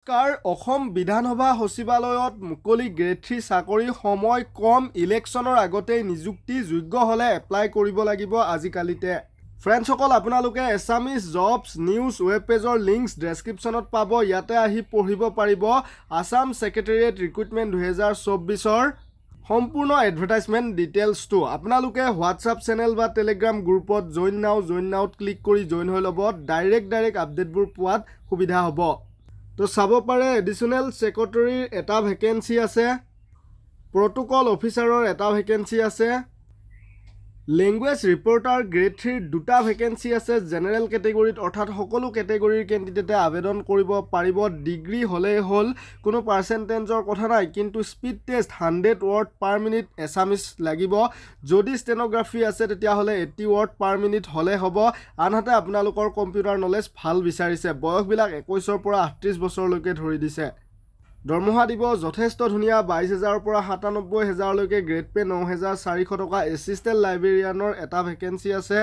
নমস্কাৰ অসম বিধানসভা সচিবালয়ত মুকলি গ্ৰেড 3 চাকৰি সময় কম ইলেকশ্যনৰ আগতেই নিযুক্তি যোগ্য হলে এপ্লাই কৰিব লাগিব আজিকালিতে ফ্ৰেণ্ডসকল আপোনালোকে এছামিজ জবছ নিউজ ৱেব পেজৰ লিংকছ ডেছক্ৰিপশ্যনত পাব ইয়াতে আহি পঢ়িব পাৰিব আসাম ছেক্ৰেটাৰিয়েট ৰিক্ৰুটমেণ্ট 2024ৰ সম্পূৰ্ণ এডভাৰটাইজমেণ্ট ডিটেইলছটো আপোনালোকে হোৱাটছআপ চেনেল বা টেলিগ্ৰাম গ্ৰুপত জইন নাওত ক্লিক কৰি জইন হৈ ল'ব ডাইৰেক্ট আপডেটবোৰ পোৱাত সুবিধা হ'ব তো চাব পাৰে এডিশ্যনেল সেক্ৰেটাৰীৰ এটা ভেকেন্সি আছে প্ৰটোকল অফিচাৰৰ এটা ভেকেন্সি আছে লেংগুৱেজ ৰিপৰ্টাৰ গ্ৰেড 3 দুটা ভেকেন্সি আছে জেনেৰেল কেটেগৰীত অৰ্থাৎ সকলো কেটেগৰীৰ কেণ্ডিডেটে আবেদন কৰিব পাৰিব ডিগ্ৰী হ'লেই হ'ল কোনো পাৰ্চেণ্টেজৰ কথা নাই কিন্তু স্পীড টেষ্ট 100 ৱৰ্ড পাৰ মিনিট এছামিজ লাগিব যদি ষ্টেনোগ্ৰাফি আছে তেতিয়াহ'লে 80 ৱৰ্ড পাৰ মিনিট হ'লে হ'ব আনহাতে আপোনালোকৰ কম্পিউটাৰ নলেজ ভাল বিচাৰিছে বয়সবিলাক 21ৰ পৰা 38 বছৰলৈকে ধৰি দিছে দৰমহা দিব যথেষ্ট ধুনীয়া 22,000 পৰা 97,000 লৈকে গ্ৰেড পে 9,400 টকা এছিষ্টেণ্ট লাইব্ৰেৰিয়ানৰ এটা ভেকেন্সি আছে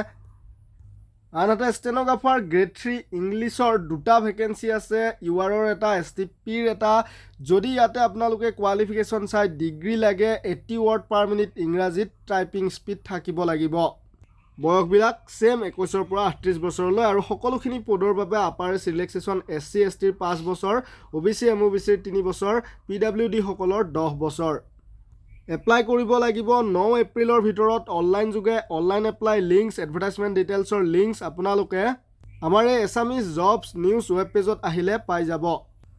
আনহাতে ষ্টেনোগ্ৰাফাৰ গ্ৰেড 3 ইংলিছৰ দুটা ভেকেন্সি আছে ইউআৰৰ এটা এছটিপিৰ এটা যদি ইয়াতে আপোনালোকে কোৱালিফিকেশ্যন চাই ডিগ্ৰী লাগে 80 ৱৰ্ড পাৰ মিনিট ইংৰাজীত টাইপিং স্পীড থাকিব লাগিব বয়সবিলাক সেম 21ৰ পৰা 38 বছৰলৈ আৰু সকলোখিনি পদৰ বাবে আপাৰ ৰিলেক্সেশ্যন এছচি এছটিৰ 5 বছৰ ওবিচি এমওবিচিৰ 3 বছৰ পিডব্লিউডি সকলৰ 10 বছৰ এপ্লাই কৰিব লাগিব 9 এপ্ৰিলৰ ভিতৰত অনলাইন যোগে অনলাইন এপ্লাই লিংকছ এডভাৰটাইজমেণ্ট ডিটেইলছৰ লিংকছ আপোনালোকে আমাৰ এই এছামিজ জবছ নিউজ ৱেব পেজত আহিলে পাই যাব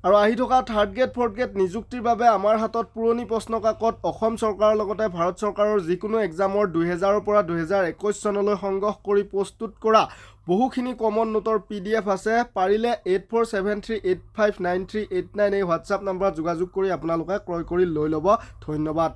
আৰু আহি থকা থাৰ্ড গ্ৰেড ফৰ্থ গ্ৰেড নিযুক্তিৰ বাবে আমাৰ হাতত পুৰণি প্ৰশ্ন কাকত অসম চৰকাৰৰ লগতে ভাৰত চৰকাৰৰ যিকোনো এক্সামৰ 2000ৰ পৰা 2021 চনলৈ সংগ্ৰহ কৰি প্ৰস্তুত কৰা বহুখিনি কমন নোটৰ PDF আছে পাৰিলে 8473859389 এই হোৱাটছআপ নম্বৰত যোগাযোগ কৰি আপোনালোকে ক্ৰয় কৰি লৈ ল'ব ধন্যবাদ